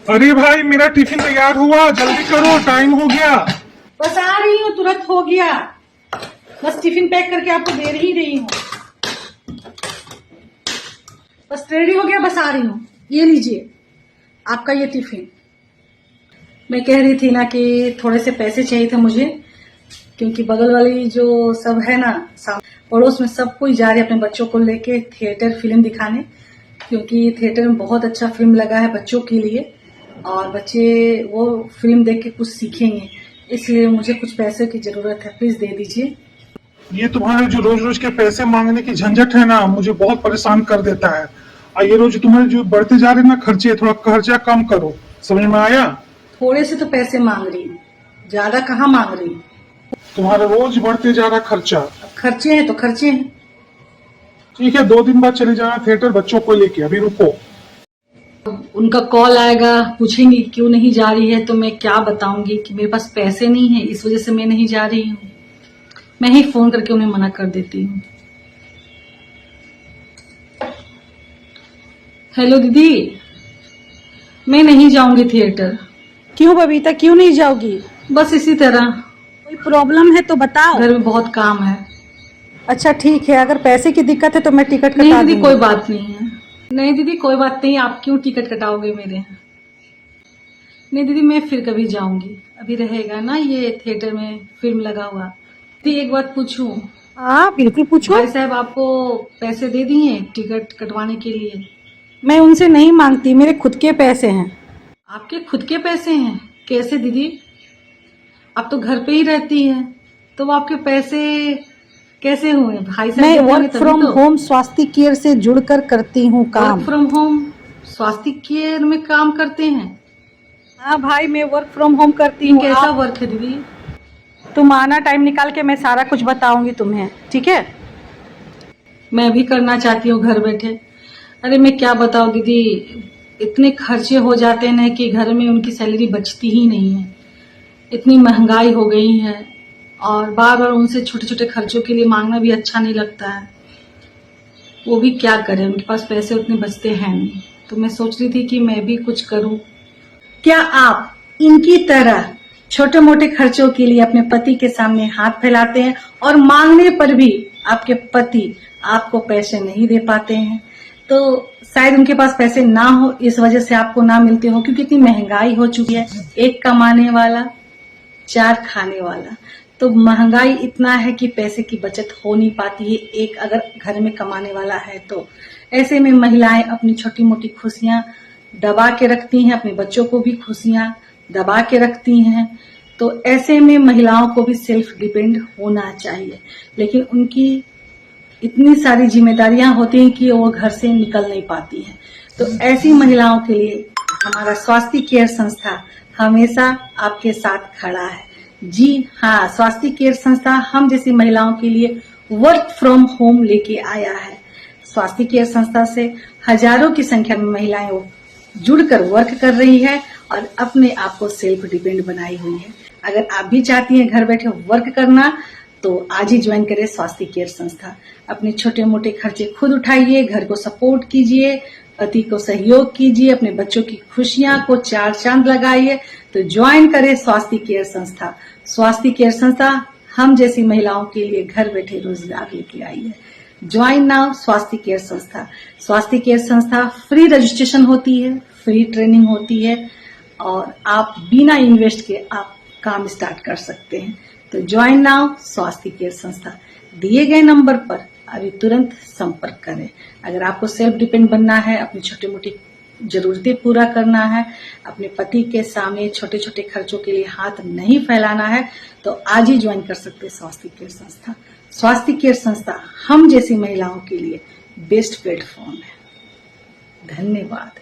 अरे भाई मेरा टिफिन तैयार हुआ, जल्दी करो, टाइम हो गया। बस आ रही हूँ, तुरंत हो गया। बस टिफिन पैक करके आपको दे ही रही हूँ। बस रेडी हो गया, बस आ रही हूँ। ये लीजिए आपका ये टिफिन। मैं कह रही थी ना कि थोड़े से पैसे चाहिए थे मुझे, क्योंकि बगल वाली जो सब है ना, पड़ोस में सब कोई जा रहे हैं अपने बच्चों को लेके थिएटर फिल्म दिखाने, क्योंकि थिएटर में बहुत अच्छा फिल्म लगा है बच्चों के लिए और बच्चे वो फिल्म देख के कुछ सीखेंगे। इसलिए मुझे कुछ पैसे की जरूरत है, प्लीज दे दीजिए। ये तुम्हारे जो रोज रोज के पैसे मांगने की झंझट है ना, मुझे बहुत परेशान कर देता है। और ये रोज तुम्हारे जो बढ़ते जा रहे ना खर्चे, थोड़ा खर्चा कम करो, समझ में आया? थोड़े से तो पैसे मांग रही हूँ, ज्यादा कहाँ मांग रही हूँ। तुम्हारा रोज बढ़ते जा रहा खर्चा। अब खर्चे हैं तो खर्चे हैं। ठीक है, 2 दिन बाद चले जाना थिएटर बच्चों को लेके, अभी रुको। उनका कॉल आएगा, पूछेंगे क्यों नहीं जा रही है, तो मैं क्या बताऊंगी कि मेरे पास पैसे नहीं है, इस वजह से मैं नहीं जा रही हूँ। मैं ही फोन करके उन्हें मना कर देती हूँ। हेलो दीदी, मैं नहीं जाऊंगी थिएटर। क्यों बबीता, क्यों नहीं जाओगी? बस इसी तरह, कोई प्रॉब्लम है तो बताओ। घर में बहुत काम है। अच्छा ठीक है, अगर पैसे की दिक्कत है तो मैं टिकट नहीं कटा दीदी, दूंगी। कोई बात नहीं है। नहीं दीदी, कोई बात नहीं, आप क्यों टिकट कटाओगे मेरे? नहीं दीदी, मैं फिर कभी जाऊंगी, अभी रहेगा ना ये थिएटर में फिल्म लगा हुआ। दीदी एक बात पूछूं? हाँ बिल्कुल पूछो। भाई साहब आपको पैसे दे दिए टिकट कटवाने के लिए? मैं उनसे नहीं मांगती, मेरे खुद के पैसे हैं। आपके खुद के पैसे हैं? कैसे दीदी? आप तो घर पे ही रहती हैं, तो वो आपके पैसे कैसे हुए? भाई साहब मैं देते होंगे वर्क तभी फ्रॉम तो। होम स्वास्थ्य केयर से जुड़कर करती हूँ काम। वर्क फ्रॉम होम स्वास्थ्य केयर में काम करते हैं? हाँ भाई, मैं वर्क फ्रॉम होम करती ये हूँ। कैसा वर्क है दीदी? तुम आना, टाइम निकाल के मैं सारा कुछ बताऊंगी तुम्हें, ठीक है? मैं भी करना चाहती हूँ घर बैठे। अरे मैं क्या बताऊँ दीदी, इतने खर्चे हो जाते हैं ना कि घर में उनकी सैलरी बचती ही नहीं है। इतनी महंगाई हो गई है और बार बार उनसे छोटे छोटे खर्चों के लिए मांगना भी अच्छा नहीं लगता है। वो भी क्या करें, उनके पास पैसे उतने बचते हैं नहीं। तो मैं सोच रही थी कि मैं भी कुछ करूं। क्या आप इनकी तरह छोटे मोटे खर्चों के लिए अपने पति के सामने हाथ फैलाते हैं और मांगने पर भी आपके पति आपको पैसे नहीं दे पाते हैं? तो शायद उनके पास पैसे ना हो, इस वजह से आपको ना मिलते हो, क्योंकि इतनी महंगाई हो चुकी है। एक कमाने वाला 4 खाने वाला, तो महंगाई इतना है कि पैसे की बचत हो नहीं पाती है एक अगर घर में कमाने वाला है तो। ऐसे में महिलाएं अपनी छोटी मोटी खुशियां दबा के रखती हैं, अपने बच्चों को भी खुशियां दबा के रखती हैं। तो ऐसे में महिलाओं को भी सेल्फ डिपेंड होना चाहिए, लेकिन उनकी इतनी सारी जिम्मेदारियां होती हैं कि वो घर से निकल नहीं पाती हैं। तो ऐसी महिलाओं के लिए हमारा स्वास्थ्य केयर संस्था हमेशा आपके साथ खड़ा है। जी हाँ, स्वास्थ्य केयर संस्था हम जैसी महिलाओं के लिए वर्क फ्रॉम होम लेके आया है। स्वास्थ्य केयर संस्था से हजारों की संख्या में महिलाएं जुड़कर वर्क कर रही है और अपने आप को सेल्फ डिपेंड बनाई हुई है। अगर आप भी चाहती हैं घर बैठे वर्क करना, तो आज ही ज्वाइन करें स्वास्थ्य केयर संस्था। अपने छोटे मोटे खर्चे खुद उठाइए, घर को सपोर्ट कीजिए, पति को सहयोग कीजिए, अपने बच्चों की खुशियां को 4 चांद लगाइए। तो ज्वाइन करें स्वास्थ्य केयर संस्था। स्वास्थ्य केयर संस्था हम जैसी महिलाओं के लिए घर बैठे रोजगार लेके आई है। ज्वाइन नाउ स्वास्थ्य केयर संस्था। स्वास्थ्य केयर संस्था फ्री रजिस्ट्रेशन होती है, फ्री ट्रेनिंग होती है और आप बिना इन्वेस्ट के आप काम स्टार्ट कर सकते हैं। तो ज्वाइन नाउ स्वास्थ्य केयर संस्था। दिए गए नंबर पर अभी तुरंत संपर्क करें। अगर आपको सेल्फ डिपेंड बनना है, अपनी छोटी मोटी जरूरतें पूरा करना है, अपने पति के सामने छोटे छोटे खर्चों के लिए हाथ नहीं फैलाना है, तो आज ही ज्वाइन कर सकते हैं स्वास्थ्य केयर संस्था। स्वास्थ्य केयर संस्था हम जैसी महिलाओं के लिए बेस्ट प्लेटफॉर्म है। धन्यवाद।